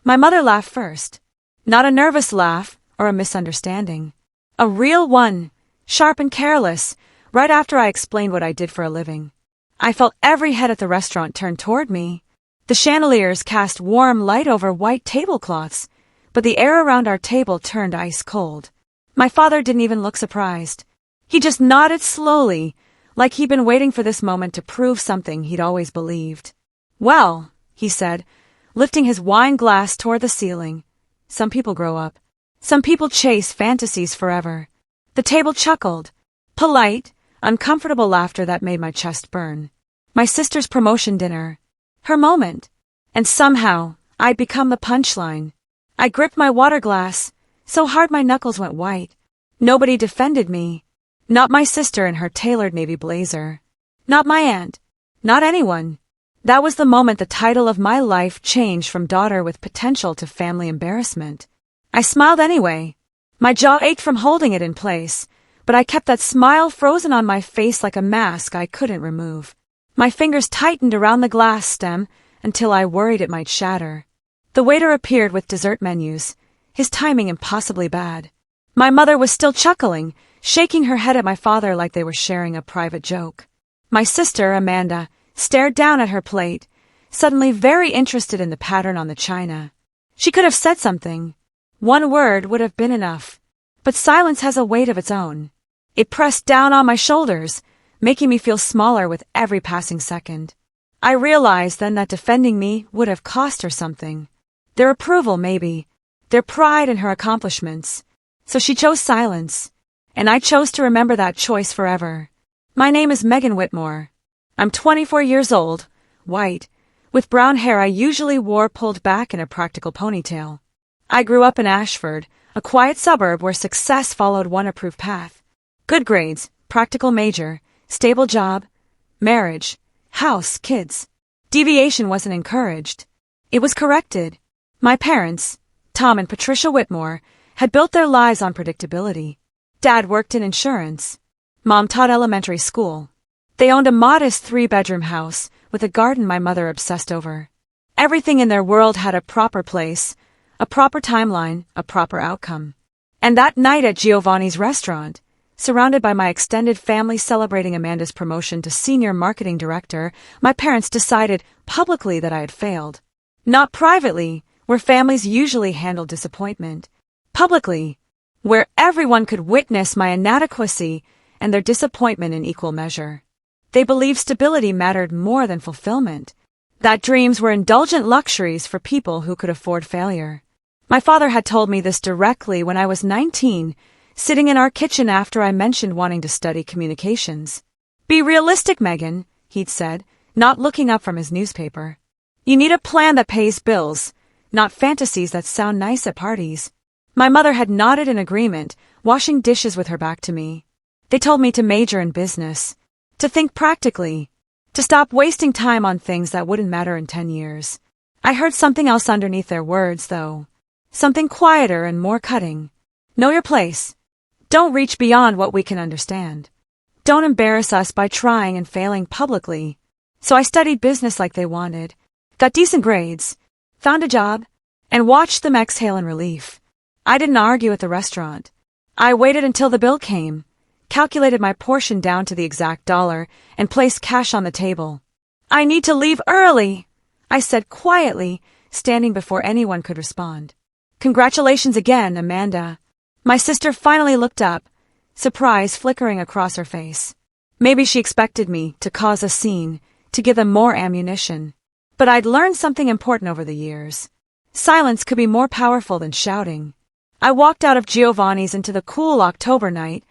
My mother laughed first. Not a nervous laugh or a misunderstanding. A real one, sharp and careless, right after I explained what I did for a living. I felt every head at the restaurant turn toward me. The chandeliers cast warm light over white tablecloths, but the air around our table turned ice cold. My father didn't even look surprised. He just nodded slowly, like he'd been waiting for this moment to prove something he'd always believed. "Well," he said, lifting his wine glass toward the ceiling. "Some people grow up. Some people chase fantasies forever." The table chuckled. Polite, uncomfortable laughter that made my chest burn. My sister's promotion dinner. Her moment. And somehow, I'd become the punchline. I gripped my water glass, so hard my knuckles went white. Nobody defended me. Not my sister in her tailored navy blazer. Not my aunt. Not anyone. That was the moment the title of my life changed from daughter with potential to family embarrassment. I smiled anyway. My jaw ached from holding it in place, but I kept that smile frozen on my face like a mask I couldn't remove. My fingers tightened around the glass stem until I worried it might shatter. The waiter appeared with dessert menus, his timing impossibly bad. My mother was still chuckling, shaking her head at my father like they were sharing a private joke. My sister, Amanda, stared down at her plate, suddenly very interested in the pattern on the china. She could have said something. One word would have been enough. But silence has a weight of its own. It pressed down on my shoulders, making me feel smaller with every passing second. I realized then that defending me would have cost her something. Their approval, maybe. Their pride in her accomplishments. So she chose silence. And I chose to remember that choice forever. My name is Megan Whitmore. I'm 24 years old, white, with brown hair I usually wore pulled back in a practical ponytail. I grew up in Ashford, a quiet suburb where success followed one approved path. Good grades, practical major, stable job, marriage, house, kids. Deviation wasn't encouraged. It was corrected. My parents, Tom and Patricia Whitmore, had built their lives on predictability. Dad worked in insurance. Mom taught elementary school. They owned a modest 3-bedroom house with a garden my mother obsessed over. Everything in their world had a proper place, a proper timeline, a proper outcome. And that night at Giovanni's restaurant, surrounded by my extended family celebrating Amanda's promotion to senior marketing director, my parents decided publicly that I had failed. Not privately, where families usually handle disappointment. Publicly, where everyone could witness my inadequacy and their disappointment in equal measure. They believed stability mattered more than fulfillment, that dreams were indulgent luxuries for people who could afford failure. My father had told me this directly when I was 19, sitting in our kitchen after I mentioned wanting to study communications. "Be realistic, Megan," he'd said, not looking up from his newspaper. "You need a plan that pays bills, not fantasies that sound nice at parties." My mother had nodded in agreement, washing dishes with her back to me. They told me to major in business, to think practically, to stop wasting time on things that wouldn't matter in 10 years. I heard something else underneath their words, though. Something quieter and more cutting. Know your place. Don't reach beyond what we can understand. Don't embarrass us by trying and failing publicly. So I studied business like they wanted, got decent grades, found a job, and watched them exhale in relief. I didn't argue at the restaurant. I waited until the bill came, calculated my portion down to the exact dollar, and placed cash on the table. "I need to leave early," I said quietly, standing before anyone could respond. "Congratulations again, Amanda." My sister finally looked up, surprise flickering across her face. Maybe she expected me to cause a scene, to give them more ammunition. But I'd learned something important over the years. Silence could be more powerful than shouting. I walked out of Giovanni's into the cool October night,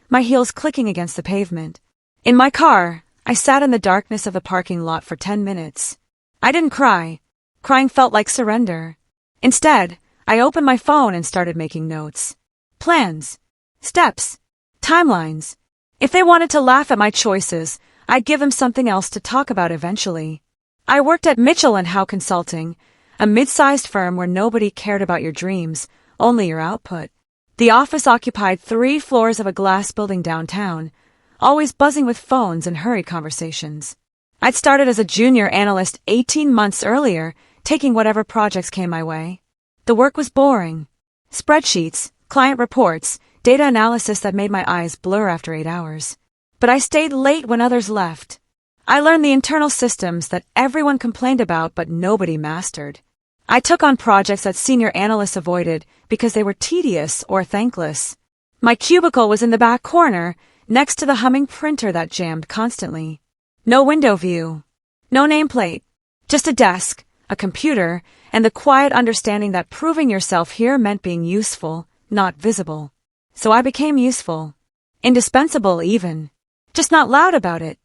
my heels clicking against the pavement. In my car, I sat in the darkness of the parking lot for 10 minutes. I didn't cry. Crying felt like surrender. Instead, I opened my phone and started making notes. Plans. Steps. Timelines. If they wanted to laugh at my choices, I'd give them something else to talk about eventually. I worked at Mitchell & Howe Consulting, a mid-sized firm where nobody cared about your dreams, only your output. The office occupied 3 floors of a glass building downtown, always buzzing with phones and hurried conversations. I'd started as a junior analyst 18 months earlier, taking whatever projects came my way. The work was boring. Spreadsheets, client reports, data analysis that made my eyes blur after 8 hours. But I stayed late when others left. I learned the internal systems that everyone complained about but nobody mastered. I took on projects that senior analysts avoided because they were tedious or thankless. My cubicle was in the back corner, next to the humming printer that jammed constantly. No window view. No nameplate. Just a desk, a computer, and the quiet understanding that proving yourself here meant being useful, not visible. So I became useful. Indispensable even. Just not loud about it.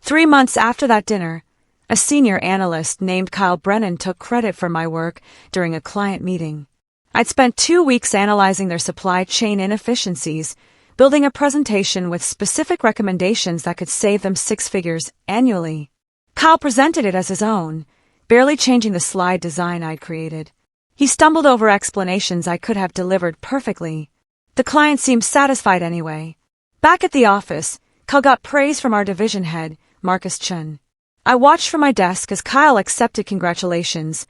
3 months after that dinner, a senior analyst named Kyle Brennan took credit for my work during a client meeting. I'd spent 2 weeks analyzing their supply chain inefficiencies, building a presentation with specific recommendations that could save them 6 figures annually. Kyle presented it as his own, barely changing the slide design I'd created. He stumbled over explanations I could have delivered perfectly. The client seemed satisfied anyway. Back at the office, Kyle got praise from our division head, Marcus Chun. I watched from my desk as Kyle accepted congratulations,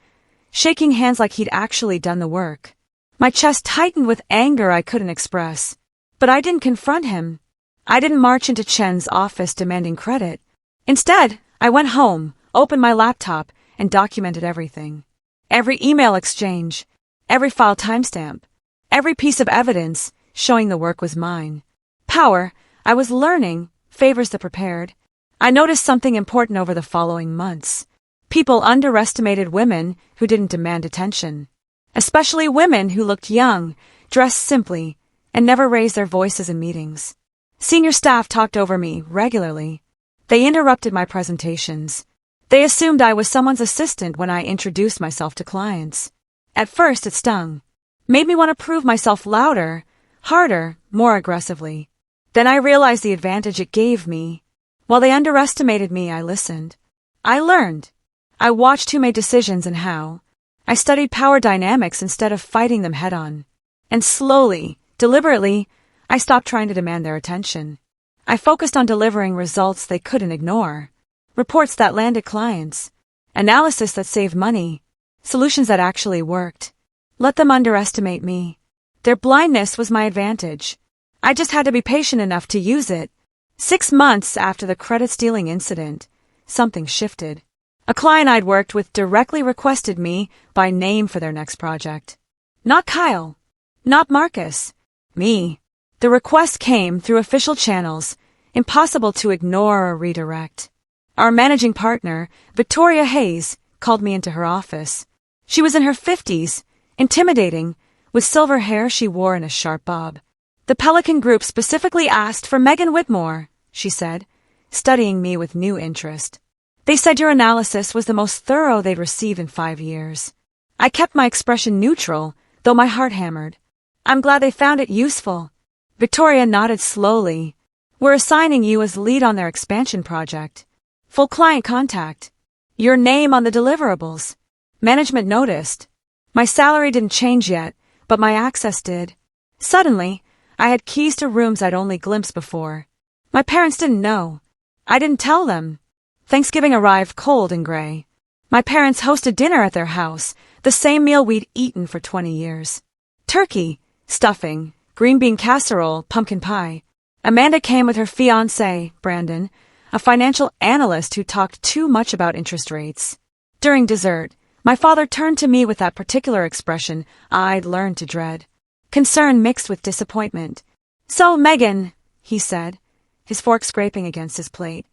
shaking hands like he'd actually done the work. My chest tightened with anger I couldn't express. But I didn't confront him. I didn't march into Chen's office demanding credit. Instead, I went home, opened my laptop, and documented everything. Every email exchange, every file timestamp, every piece of evidence showing the work was mine. Power, I was learning, favors the prepared. I noticed something important over the following months. People underestimated women who didn't demand attention. Especially women who looked young, dressed simply, and never raised their voices in meetings. Senior staff talked over me regularly. They interrupted my presentations. They assumed I was someone's assistant when I introduced myself to clients. At first it stung. Made me want to prove myself louder, harder, more aggressively. Then I realized the advantage it gave me. While they underestimated me, I listened. I learned. I watched who made decisions and how. I studied power dynamics instead of fighting them head-on. And slowly, deliberately, I stopped trying to demand their attention. I focused on delivering results they couldn't ignore. Reports that landed clients. Analysis that saved money. Solutions that actually worked. Let them underestimate me. Their blindness was my advantage. I just had to be patient enough to use it. 6 months after the credit-stealing incident, something shifted. A client I'd worked with directly requested me by name for their next project. Not Kyle. Not Marcus. Me. The request came through official channels, impossible to ignore or redirect. Our managing partner, Victoria Hayes, called me into her office. She was in her 50s, intimidating, with silver hair she wore in a sharp bob. The Pelican Group specifically asked for Megan Whitmore, she said, studying me with new interest. They said your analysis was the most thorough they'd received in 5 years. I kept my expression neutral, though my heart hammered. I'm glad they found it useful. Victoria nodded slowly. We're assigning you as lead on their expansion project. Full client contact. Your name on the deliverables. Management noticed. My salary didn't change yet, but my access did. Suddenly, I had keys to rooms I'd only glimpsed before. My parents didn't know. I didn't tell them. Thanksgiving arrived cold and gray. My parents hosted dinner at their house, the same meal we'd eaten for 20 years. Turkey, stuffing, green bean casserole, pumpkin pie. Amanda came with her fiancé, Brandon, a financial analyst who talked too much about interest rates. During dessert, my father turned to me with that particular expression I'd learned to dread. Concern mixed with disappointment. So, Megan, he said, his fork scraping against his plate.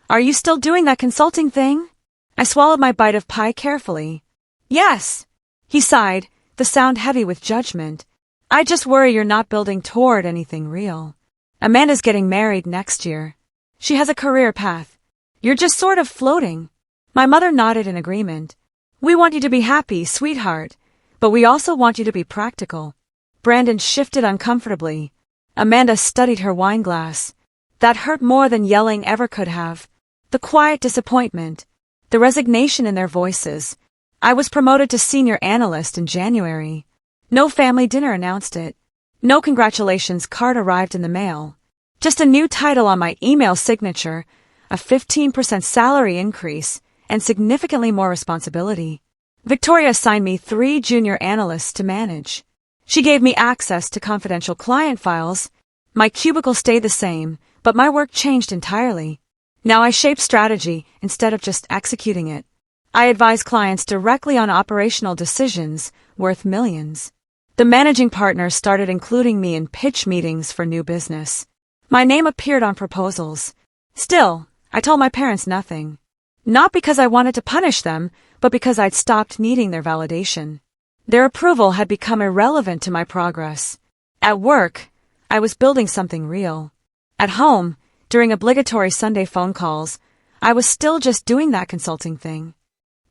Are you still doing that consulting thing? I swallowed my bite of pie carefully. Yes, he sighed, the sound heavy with judgment. I just worry you're not building toward anything real. Amanda's getting married next year. She has a career path. You're just sort of floating. My mother nodded in agreement. We want you to be happy, sweetheart, but we also want you to be practical. Brandon shifted uncomfortably. Amanda studied her wine glass. That hurt more than yelling ever could have. The quiet disappointment. The resignation in their voices. I was promoted to senior analyst in January. No family dinner announced it. No congratulations card arrived in the mail. Just a new title on my email signature, a 15% salary increase, and significantly more responsibility. Victoria assigned me 3 junior analysts to manage. She gave me access to confidential client files. My cubicle stayed the same, but my work changed entirely. Now I shape strategy instead of just executing it. I advise clients directly on operational decisions worth millions. The managing partners started including me in pitch meetings for new business. My name appeared on proposals. Still, I told my parents nothing. Not because I wanted to punish them, but because I'd stopped needing their validation. Their approval had become irrelevant to my progress. At work, I was building something real. At home, during obligatory Sunday phone calls, I was still just doing that consulting thing.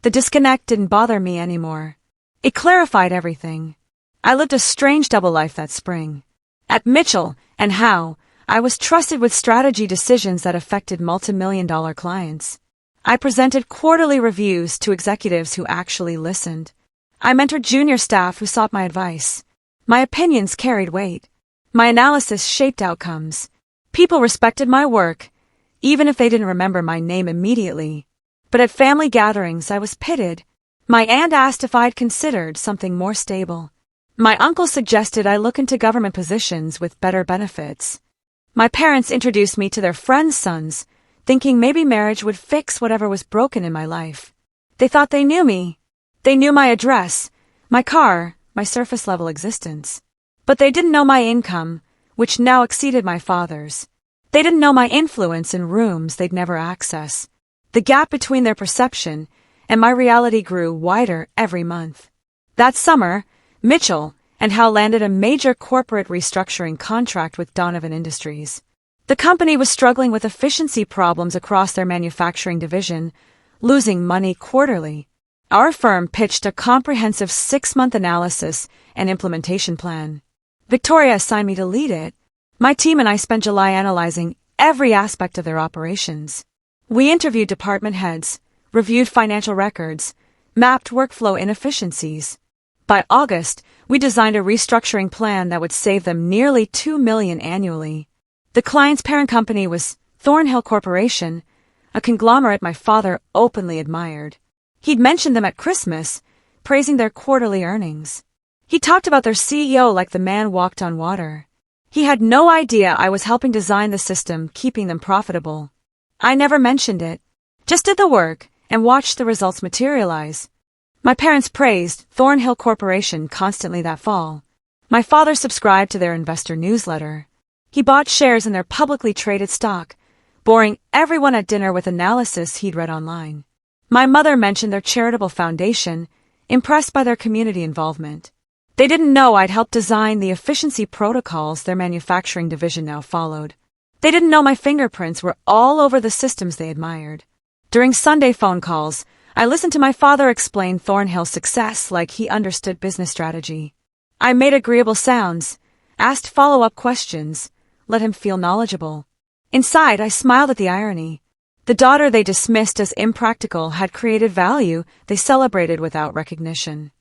The disconnect didn't bother me anymore. It clarified everything. I lived a strange double life that spring. At Mitchell and Howe, I was trusted with strategy decisions that affected multi-million-dollar clients. I presented quarterly reviews to executives who actually listened. I mentored junior staff who sought my advice. My opinions carried weight. My analysis shaped outcomes. People respected my work, even if they didn't remember my name immediately. But at family gatherings, I was pitted. My aunt asked if I'd considered something more stable. My uncle suggested I look into government positions with better benefits. My parents introduced me to their friends' sons, thinking maybe marriage would fix whatever was broken in my life. They thought they knew me. They knew my address, my car, my surface-level existence. But they didn't know my income, which now exceeded my father's. They didn't know my influence in rooms they'd never access. The gap between their perception and my reality grew wider every month. That summer, Mitchell and Howe landed a major corporate restructuring contract with Donovan Industries. The company was struggling with efficiency problems across their manufacturing division, losing money quarterly. Our firm pitched a comprehensive 6-month analysis and implementation plan. Victoria assigned me to lead it. My team and I spent July analyzing every aspect of their operations. We interviewed department heads, reviewed financial records, mapped workflow inefficiencies. By August, we designed a restructuring plan that would save them nearly $2 million annually. The client's parent company was Thornhill Corporation, a conglomerate my father openly admired. He'd mentioned them at Christmas, praising their quarterly earnings. He talked about their CEO like the man walked on water. He had no idea I was helping design the system keeping them profitable. I never mentioned it, just did the work and watched the results materialize. My parents praised Thornhill Corporation constantly that fall. My father subscribed to their investor newsletter. He bought shares in their publicly traded stock, boring everyone at dinner with analysis he'd read online. My mother mentioned their charitable foundation, impressed by their community involvement. They didn't know I'd helped design the efficiency protocols their manufacturing division now followed. They didn't know my fingerprints were all over the systems they admired. During Sunday phone calls, I listened to my father explain Thornhill's success like he understood business strategy. I made agreeable sounds, asked follow-up questions, let him feel knowledgeable. Inside, I smiled at the irony. The daughter they dismissed as impractical had created value they celebrated without recognition.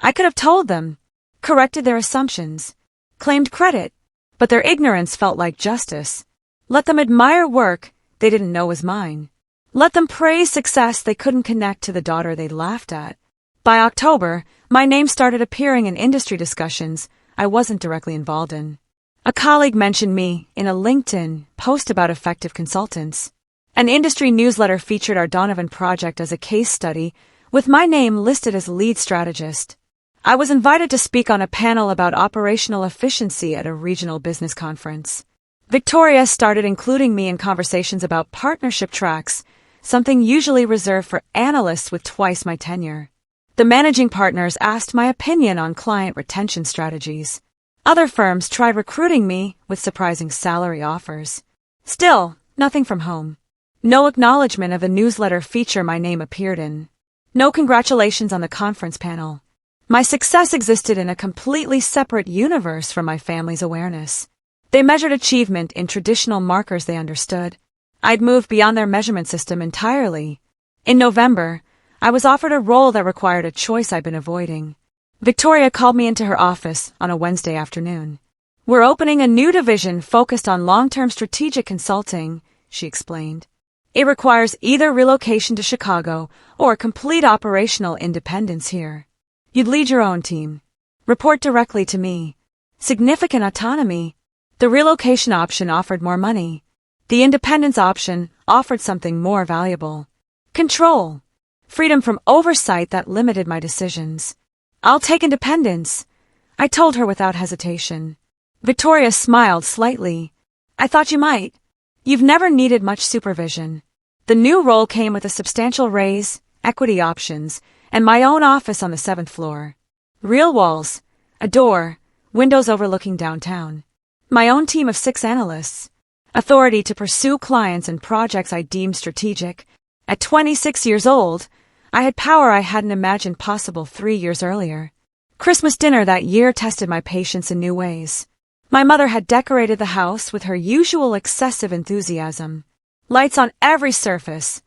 I could have told them, corrected their assumptions, claimed credit, but their ignorance felt like justice. Let them admire work they didn't know was mine. Let them praise success they couldn't connect to the daughter they'd laughed at. By October, my name started appearing in industry discussions I wasn't directly involved in. A colleague mentioned me in a LinkedIn post about effective consultants. An industry newsletter featured our Donovan project as a case study, with my name listed as lead strategist. I was invited to speak on a panel about operational efficiency at a regional business conference. Victoria started including me in conversations about partnership tracks, something usually reserved for analysts with twice my tenure. The managing partners asked my opinion on client retention strategies. Other firms tried recruiting me with surprising salary offers. Still, nothing from home. No acknowledgement of a newsletter feature my name appeared in. No congratulations on the conference panel. My success existed in a completely separate universe from my family's awareness. They measured achievement in traditional markers they understood. I'd moved beyond their measurement system entirely. In November, I was offered a role that required a choice I'd been avoiding. Victoria called me into her office on a Wednesday afternoon. "We're opening a new division focused on long-term strategic consulting," she explained. It requires either relocation to Chicago or complete operational independence here. You'd lead your own team. Report directly to me. Significant autonomy. The relocation option offered more money. The independence option offered something more valuable. Control. Freedom from oversight that limited my decisions. I'll take independence, I told her without hesitation. Victoria smiled slightly. I thought you might. You've never needed much supervision. The new role came with a substantial raise, equity options, and my own office on the 7th floor. Real walls, a door, windows overlooking downtown. My own team of 6 analysts. Authority to pursue clients and projects I deemed strategic. At 26 years old, I had power I hadn't imagined possible 3 years earlier. Christmas dinner that year tested my patience in new ways. My mother had decorated the house with her usual excessive enthusiasm. Lights on every surface.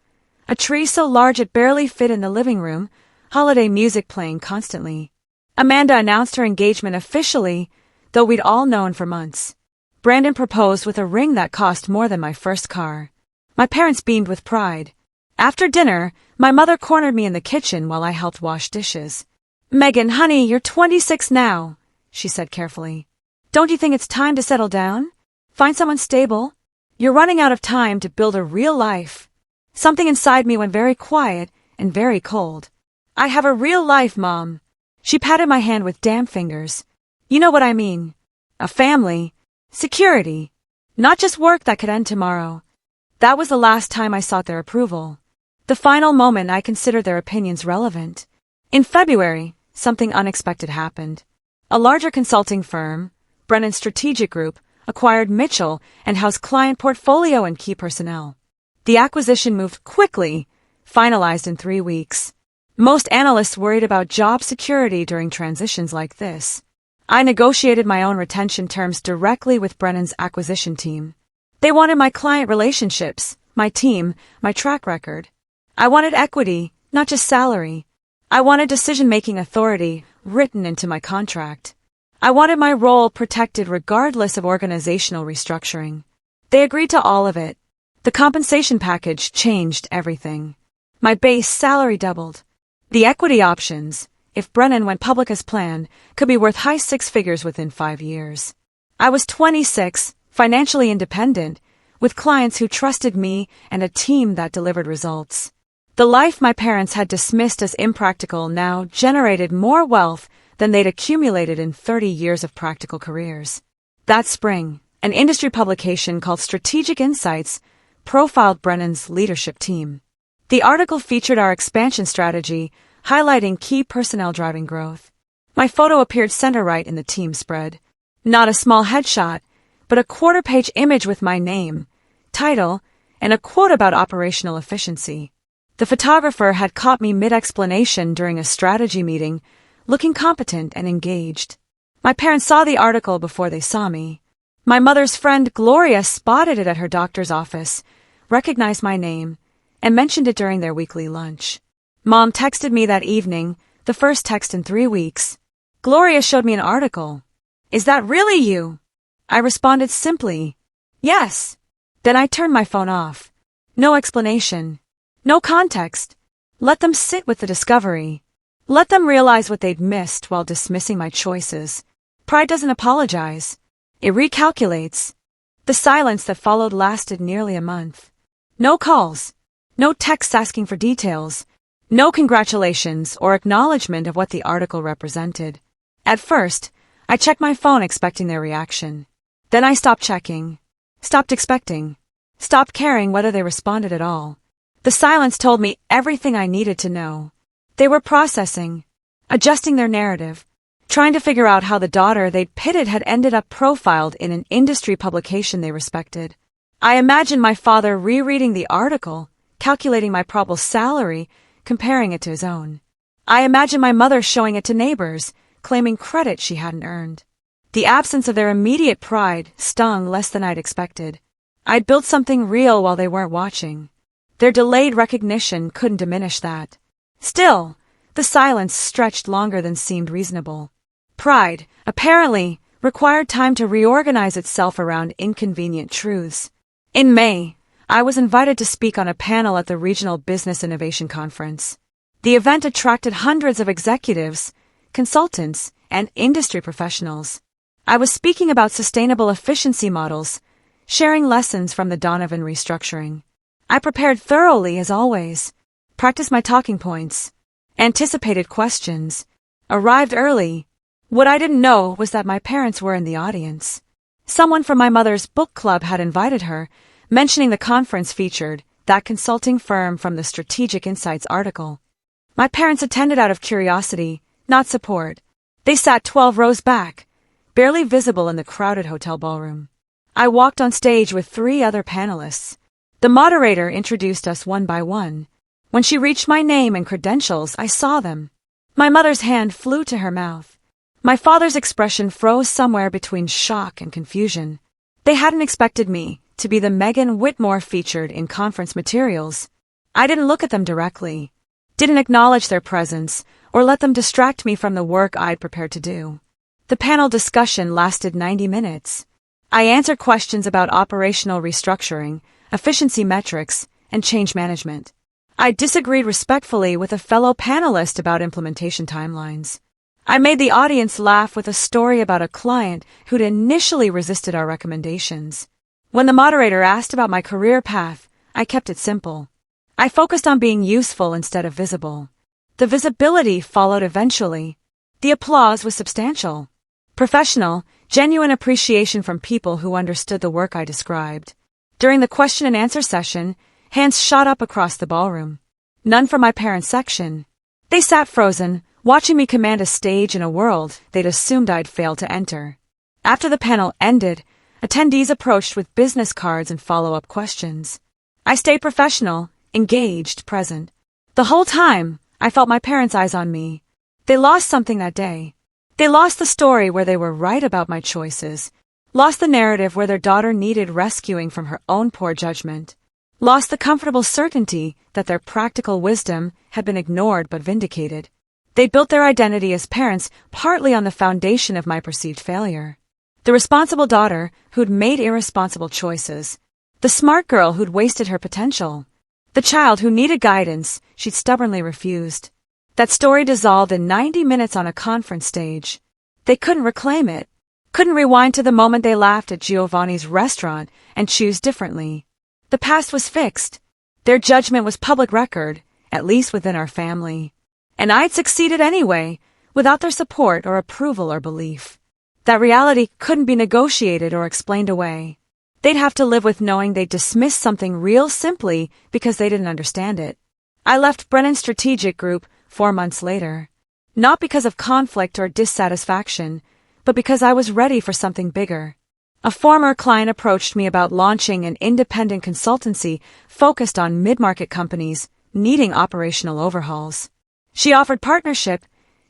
A tree so large it barely fit in the living room, holiday music playing constantly. Amanda announced her engagement officially, though we'd all known for months. Brandon proposed with a ring that cost more than my first car. My parents beamed with pride. After dinner, my mother cornered me in the kitchen while I helped wash dishes. Megan, honey, you're 26 now, she said carefully. Don't you think it's time to settle down? Find someone stable? You're running out of time to build a real life. Something inside me went very quiet and very cold. I have a real life, Mom. She patted my hand with damp fingers. You know what I mean. A family. Security. Not just work that could end tomorrow. That was the last time I sought their approval. The final moment I considered their opinions relevant. In February, something unexpected happened. A larger consulting firm, Brennan Strategic Group, acquired Mitchell and housed client portfolio and key personnel. The acquisition moved quickly, finalized in 3 weeks. Most analysts worried about job security during transitions like this. I negotiated my own retention terms directly with Brennan's acquisition team. They wanted my client relationships, my team, my track record. I wanted equity, not just salary. I wanted decision-making authority written into my contract. I wanted my role protected regardless of organizational restructuring. They agreed to all of it. The compensation package changed everything. My base salary doubled. The equity options, if Brennan went public as planned, could be worth high 6 figures within 5 years. I was 26, financially independent, with clients who trusted me and a team that delivered results. The life my parents had dismissed as impractical now generated more wealth than they'd accumulated in 30 years of practical careers. That spring, an industry publication called Strategic Insights profiled Brennan's leadership team. The article featured our expansion strategy, highlighting key personnel driving growth. My photo appeared center right in the team spread. Not a small headshot, but a quarter-page image with my name, title, and a quote about operational efficiency. The photographer had caught me mid-explanation during a strategy meeting, looking competent and engaged. My parents saw the article before they saw me. My mother's friend Gloria spotted it at her doctor's office, recognized my name, and mentioned it during their weekly lunch. Mom texted me that evening, the first text in 3 weeks. Gloria showed me an article. Is that really you? I responded simply, yes. Then I turned my phone off. No explanation. No context. Let them sit with the discovery. Let them realize what they'd missed while dismissing my choices. Pride doesn't apologize. It recalculates. The silence that followed lasted nearly a month. No calls. No texts asking for details. No congratulations or acknowledgement of what the article represented. At first, I checked my phone expecting their reaction. Then I stopped checking. Stopped expecting. Stopped caring whether they responded at all. The silence told me everything I needed to know. They were processing, adjusting their narrative, trying to figure out how the daughter they'd pitted had ended up profiled in an industry publication they respected. I imagined my father rereading the article, calculating my probable salary, comparing it to his own. I imagined my mother showing it to neighbors, claiming credit she hadn't earned. The absence of their immediate pride stung less than I'd expected. I'd built something real while they weren't watching. Their delayed recognition couldn't diminish that. Still, the silence stretched longer than seemed reasonable. Pride, apparently, required time to reorganize itself around inconvenient truths. In May, I was invited to speak on a panel at the Regional Business Innovation Conference. The event attracted hundreds of executives, consultants, and industry professionals. I was speaking about sustainable efficiency models, sharing lessons from the Donovan restructuring. I prepared thoroughly as always, practiced my talking points, anticipated questions, arrived early. What I didn't know was that my parents were in the audience. Someone from my mother's book club had invited her, mentioning the conference featured that consulting firm from the Strategic Insights article. My parents attended out of curiosity, not support. They sat 12 rows back, barely visible in the crowded hotel ballroom. I walked on stage with 3 other panelists. The moderator introduced us one by one. When she reached my name and credentials, I saw them. My mother's hand flew to her mouth. My father's expression froze somewhere between shock and confusion. They hadn't expected me to be the Megan Whitmore featured in conference materials. I didn't look at them directly, didn't acknowledge their presence, or let them distract me from the work I'd prepared to do. The panel discussion lasted 90 minutes. I answered questions about operational restructuring, efficiency metrics, and change management. I disagreed respectfully with a fellow panelist about implementation timelines. I made the audience laugh with a story about a client who'd initially resisted our recommendations. When the moderator asked about my career path, I kept it simple. I focused on being useful instead of visible. The visibility followed eventually. The applause was substantial. Professional, genuine appreciation from people who understood the work I described. During the question and answer session, hands shot up across the ballroom. None from my parents' section. They sat frozen, watching me command a stage in a world they'd assumed I'd failed to enter. After the panel ended, attendees approached with business cards and follow-up questions. I stayed professional, engaged, present. The whole time, I felt my parents' eyes on me. They lost something that day. They lost the story where they were right about my choices, lost the narrative where their daughter needed rescuing from her own poor judgment, lost the comfortable certainty that their practical wisdom had been ignored but vindicated. They built their identity as parents partly on the foundation of my perceived failure. The responsible daughter who'd made irresponsible choices, the smart girl who'd wasted her potential, the child who needed guidance she'd stubbornly refused. That story dissolved in 90 minutes on a conference stage. They couldn't reclaim it, couldn't rewind to the moment they laughed at Giovanni's restaurant and choose differently. The past was fixed. Their judgment was public record, at least within our family. And I'd succeeded anyway, without their support or approval or belief. That reality couldn't be negotiated or explained away. They'd have to live with knowing they'd dismissed something real simply because they didn't understand it. I left Brennan's strategic group 4 months later. Not because of conflict or dissatisfaction, but because I was ready for something bigger. A former client approached me about launching an independent consultancy focused on mid-market companies needing operational overhauls. She offered partnership,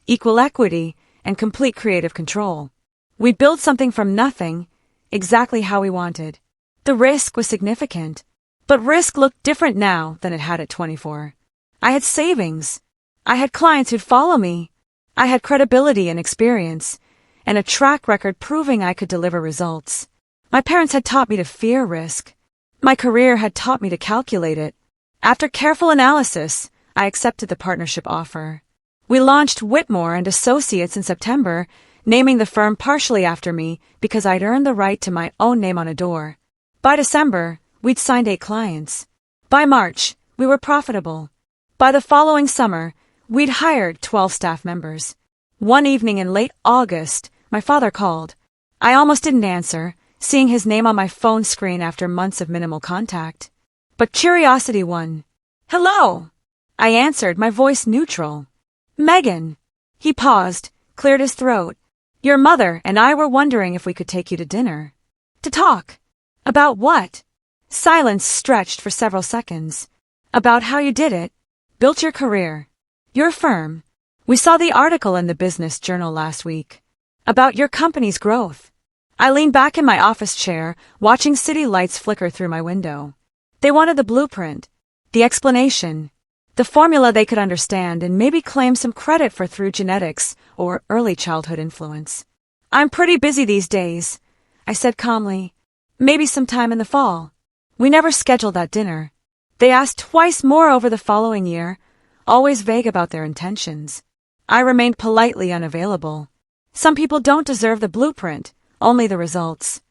equal equity, and complete creative control. We'd build something from nothing, exactly how we wanted. The risk was significant, but risk looked different now than it had at 24. I had savings. I had clients who'd follow me. I had credibility and experience, and a track record proving I could deliver results. My parents had taught me to fear risk. My career had taught me to calculate it. After careful analysis, I accepted the partnership offer. We launched Whitmore and Associates in September, naming the firm partially after me because I'd earned the right to my own name on a door. By December, we'd signed 8 clients. By March, we were profitable. By the following summer, we'd hired 12 staff members. One evening in late August, my father called. I almost didn't answer, seeing his name on my phone screen after months of minimal contact. But curiosity won. "Hello!" I answered, my voice neutral. "Megan." He paused, cleared his throat. "Your mother and I were wondering if we could take you to dinner." "To talk? About what?" Silence stretched for several seconds. "About how you did it. Built your career. Your firm. We saw the article in the Business Journal last week. About your company's growth." I leaned back in my office chair, watching city lights flicker through my window. They wanted the blueprint, the explanation, the formula they could understand and maybe claim some credit for through genetics or early childhood influence. "I'm pretty busy these days," I said calmly. "Maybe sometime in the fall." We never scheduled that dinner. They asked twice more over the following year, always vague about their intentions. I remained politely unavailable. Some people don't deserve the blueprint, only the results.